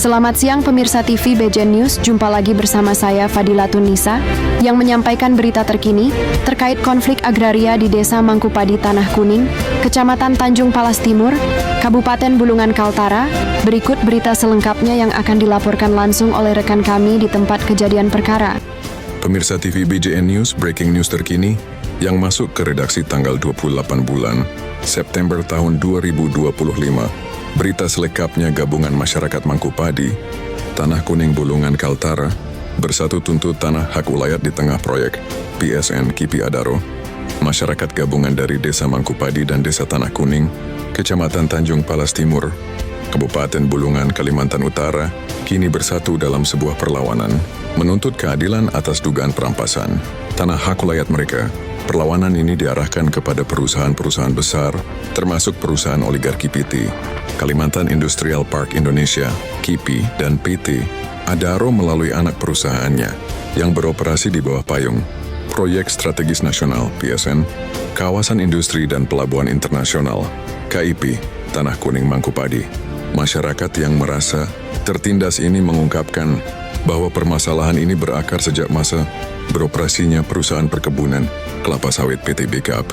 Selamat siang pemirsa TV BJ News, jumpa lagi bersama saya Fadilatun Nisa yang menyampaikan berita terkini terkait konflik agraria di Desa Mangkupadi Tanah Kuning, Kecamatan Tanjung Palas Timur, Kabupaten Bulungan Kaltara. Berikut berita selengkapnya yang akan dilaporkan langsung oleh rekan kami di tempat kejadian perkara. Pemirsa TV BJN News, breaking news terkini yang masuk ke redaksi tanggal 28 bulan September tahun 2025. Berita selengkapnya gabungan masyarakat Mangkupadi, Tanah Kuning Bulungan Kaltara, bersatu tuntut tanah hak ulayat di tengah proyek PSN Kipi Adaro. Masyarakat gabungan dari Desa Mangkupadi dan Desa Tanah Kuning, Kecamatan Tanjung Palas Timur, Kabupaten Bulungan, Kalimantan Utara, kini bersatu dalam sebuah perlawanan, menuntut keadilan atas dugaan perampasan tanah hak ulayat mereka. Perlawanan ini diarahkan kepada perusahaan-perusahaan besar, termasuk perusahaan oligarki PT, Kalimantan Industrial Park Indonesia, KIPI, dan PT Adaro melalui anak perusahaannya yang beroperasi di bawah payung Proyek Strategis Nasional PSN, Kawasan Industri dan Pelabuhan Internasional, KIP, Tanah Kuning Mangkupadi. Masyarakat yang merasa tertindas ini mengungkapkan bahwa permasalahan ini berakar sejak masa beroperasinya perusahaan perkebunan kelapa sawit PT BKAP,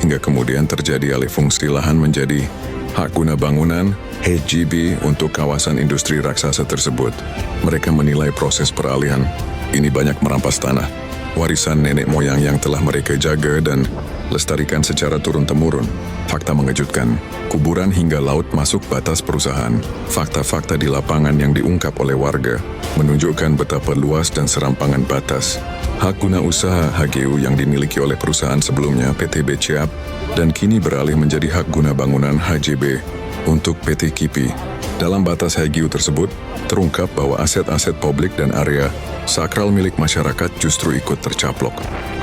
hingga kemudian terjadi alih fungsi lahan menjadi hak guna bangunan HGB untuk kawasan industri raksasa tersebut. Mereka menilai proses peralihan ini banyak merampas tanah, warisan nenek moyang yang telah mereka jaga dan lestarikan secara turun-temurun. Fakta mengejutkan, kuburan hingga laut masuk batas perusahaan. Fakta-fakta di lapangan yang diungkap oleh warga menunjukkan betapa luas dan serampangan batas hak guna usaha HGU yang dimiliki oleh perusahaan sebelumnya PT BCAP dan kini beralih menjadi hak guna bangunan HGB untuk PT KIPI. Dalam batas HGU tersebut, terungkap bahwa aset-aset publik dan area sakral milik masyarakat justru ikut tercaplok.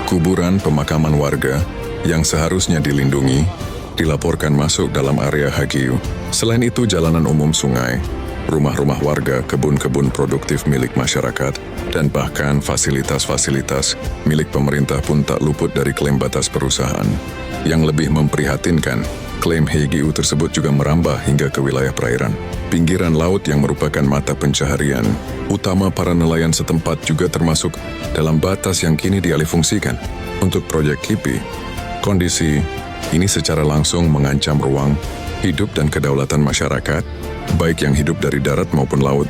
Kuburan pemakaman warga yang seharusnya dilindungi dilaporkan masuk dalam area HGU. Selain itu, jalanan umum, sungai, rumah-rumah warga, kebun-kebun produktif milik masyarakat, dan bahkan fasilitas-fasilitas milik pemerintah pun tak luput dari klaim batas perusahaan. Yang lebih memprihatinkan, klaim HGU tersebut juga merambah hingga ke wilayah perairan. Pinggiran laut yang merupakan mata pencaharian utama para nelayan setempat juga termasuk dalam batas yang kini dialihfungsikan untuk proyek KIPI. Kondisi ini secara langsung mengancam ruang hidup dan kedaulatan masyarakat, baik yang hidup dari darat maupun laut.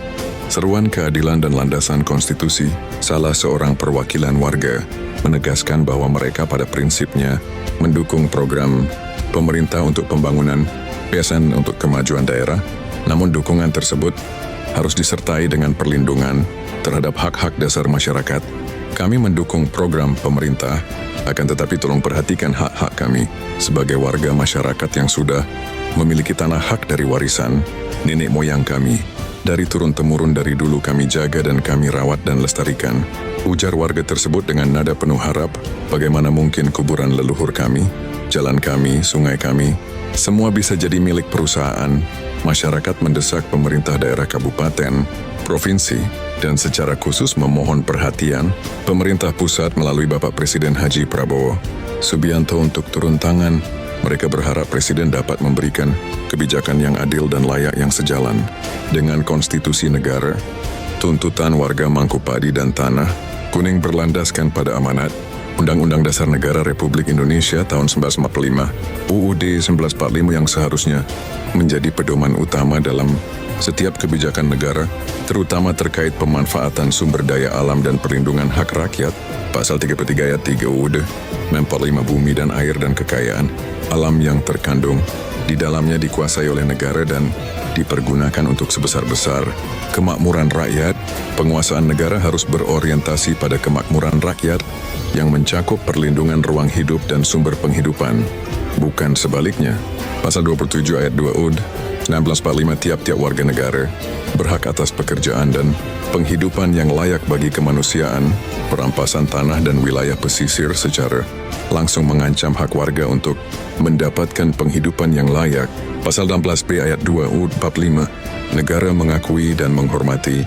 Seruan keadilan dan landasan konstitusi, salah seorang perwakilan warga, menegaskan bahwa mereka pada prinsipnya mendukung program pemerintah untuk pembangunan PSN untuk kemajuan daerah, namun dukungan tersebut harus disertai dengan perlindungan terhadap hak-hak dasar masyarakat. Kami mendukung program pemerintah, akan tetapi tolong perhatikan hak-hak kami sebagai warga masyarakat yang sudah memiliki tanah hak dari warisan nenek moyang kami. Dari turun-temurun dari dulu kami jaga dan kami rawat dan lestarikan. Ujar warga tersebut dengan nada penuh harap, bagaimana mungkin kuburan leluhur kami, jalan kami, sungai kami, semua bisa jadi milik perusahaan. Masyarakat mendesak pemerintah daerah kabupaten, provinsi, dan secara khusus memohon perhatian pemerintah pusat melalui Bapak Presiden Haji Prabowo Subianto untuk turun tangan. Mereka berharap Presiden dapat memberikan kebijakan yang adil dan layak yang sejalan dengan konstitusi negara. Tuntutan warga Mangkupadi dan Tanah Kuning berlandaskan pada amanat Undang-Undang Dasar Negara Republik Indonesia tahun 1945, UUD 1945 yang seharusnya menjadi pedoman utama dalam setiap kebijakan negara, terutama terkait pemanfaatan sumber daya alam dan perlindungan hak rakyat. Pasal 33 ayat 3 UUD memperlima bumi dan air dan kekayaan alam yang terkandung di dalamnya dikuasai oleh negara dan dipergunakan untuk sebesar-besar kemakmuran rakyat. Penguasaan negara harus berorientasi pada kemakmuran rakyat yang mencakup perlindungan ruang hidup dan sumber penghidupan, bukan sebaliknya. Pasal 27 ayat 2 UUD 1945 tiap-tiap warga negara berhak atas pekerjaan dan penghidupan yang layak bagi kemanusiaan. Perampasan tanah dan wilayah pesisir secara langsung mengancam hak warga untuk mendapatkan penghidupan yang layak. Pasal 16B ayat 2 UUD 45, negara mengakui dan menghormati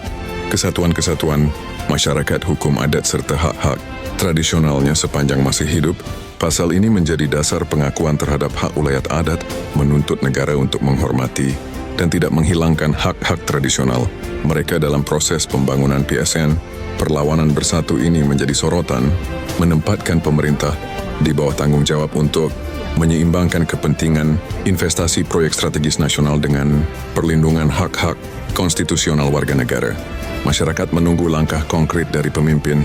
kesatuan-kesatuan masyarakat hukum adat serta hak-hak tradisionalnya sepanjang masih hidup. Pasal ini menjadi dasar pengakuan terhadap hak ulayat adat, menuntut negara untuk menghormati dan tidak menghilangkan hak-hak tradisional mereka dalam proses pembangunan PSN. Perlawanan bersatu ini menjadi sorotan, menempatkan pemerintah di bawah tanggung jawab untuk menyeimbangkan kepentingan investasi proyek strategis nasional dengan perlindungan hak-hak konstitusional warga negara. Masyarakat menunggu langkah konkret dari pemimpin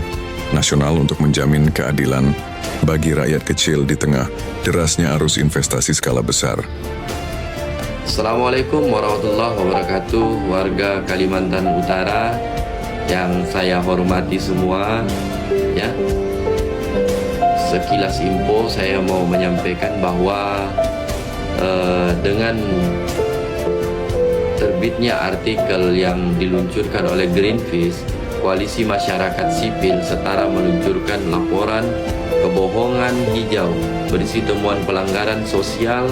nasional untuk menjamin keadilan bagi rakyat kecil di tengah derasnya arus investasi skala besar. Assalamualaikum warahmatullahi wabarakatuh, warga Kalimantan Utara yang saya hormati semua. Ya, sekilas info saya mau menyampaikan bahwa dengan terbitnya artikel yang diluncurkan oleh Greenpeace, Koalisi Masyarakat Sipil setara meluncurkan laporan kebohongan hijau berisi temuan pelanggaran sosial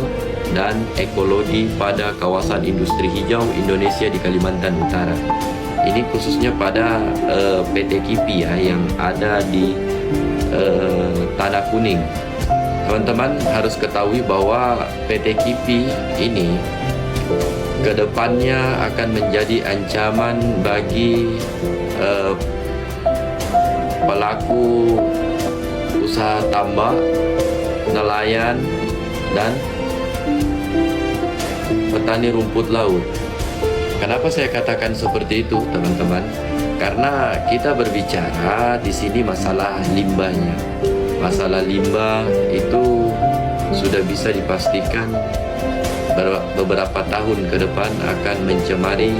dan ekologi pada kawasan industri hijau Indonesia di Kalimantan Utara. Ini khususnya pada PT KIPI ya, yang ada di Tanah Kuning. Teman-teman harus ketahui bahwa PT KIPI ini kedepannya akan menjadi ancaman bagi pelaku usaha tambak, nelayan, dan petani rumput laut. Kenapa saya katakan seperti itu, teman-teman? Karena kita berbicara di sini masalah limbahnya. Masalah limbah itu sudah bisa dipastikan beberapa tahun ke depan akan mencemari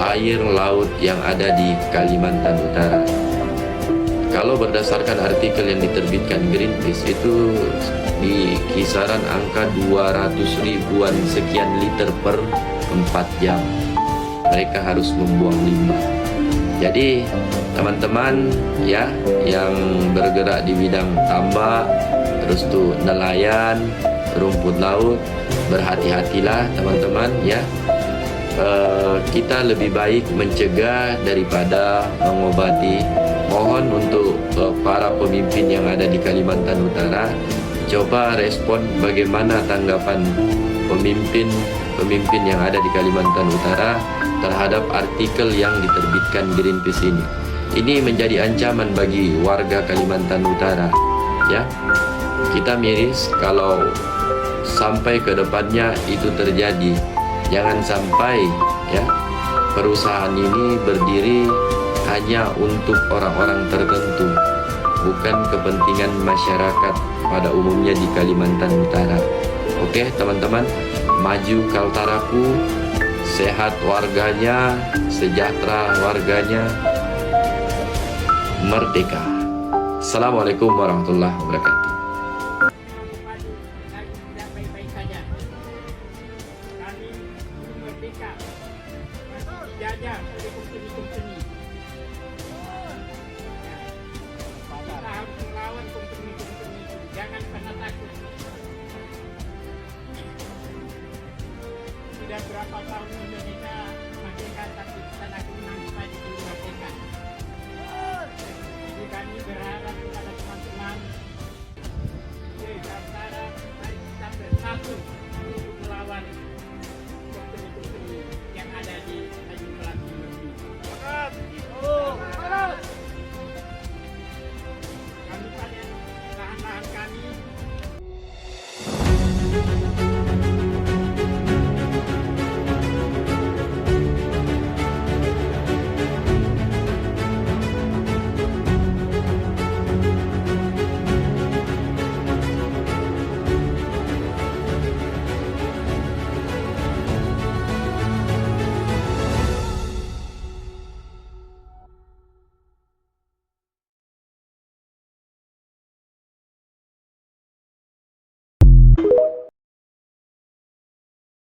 air laut yang ada di Kalimantan Utara. Kalau berdasarkan artikel yang diterbitkan Greenpeace itu di kisaran angka 200 ribuan sekian liter per 4 jam mereka harus membuang limbah. Jadi teman-teman ya yang bergerak di bidang tambak, terus tuh nelayan, rumput laut, berhati-hatilah teman-teman ya. Kita lebih baik mencegah daripada mengobati. Mohon untuk para pemimpin yang ada di Kalimantan Utara, coba respon bagaimana tanggapan pemimpin yang ada di Kalimantan Utara terhadap artikel yang diterbitkan Greenpeace ini. Ini menjadi ancaman bagi warga Kalimantan Utara ya. Kita miris kalau sampai ke depannya itu terjadi. Jangan sampai ya perusahaan ini berdiri hanya untuk orang-orang tertentu, bukan kepentingan masyarakat pada umumnya di Kalimantan Utara. Oke teman-teman, maju Kaltaraku, sehat warganya, sejahtera warganya, merdeka. Assalamualaikum warahmatullahi wabarakatuh. Dijajah oleh company-company. Kita harus melawan company-company itu. Jangan pernah takut. Sudah berapa tahun Indonesia merdeka, tapi Tanah Kuning saja belum merdeka. Jadi kami berharap kepada teman-teman Kaltara, mari kita bersatu untuk melawan